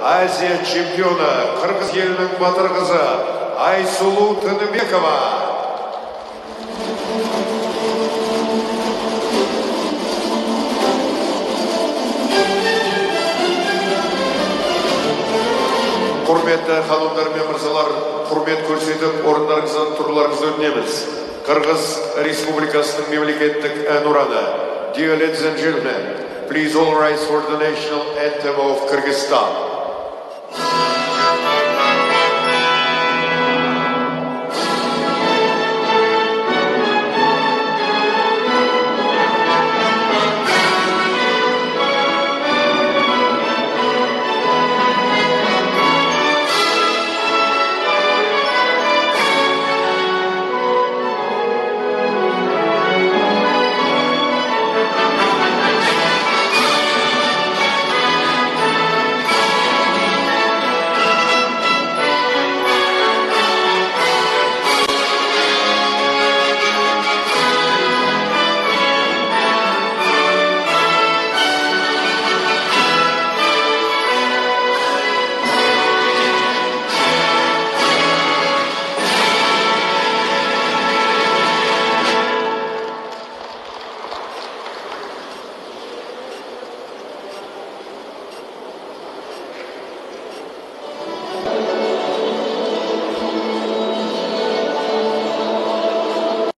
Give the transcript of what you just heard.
Азия чемпионы Қырғыз елінің батыр қызы Айсулу Тыныбекова. Құрметті ханымдар мен мырзалар, құрмет көрсетіп, орындарыңыздан тұруларыңызды өтінеміз. Қырғыз Республикасының мемлекеттік әнұраны. Dear ladies and gentlemen, please all rise for the national anthem of Kyrgyzstan.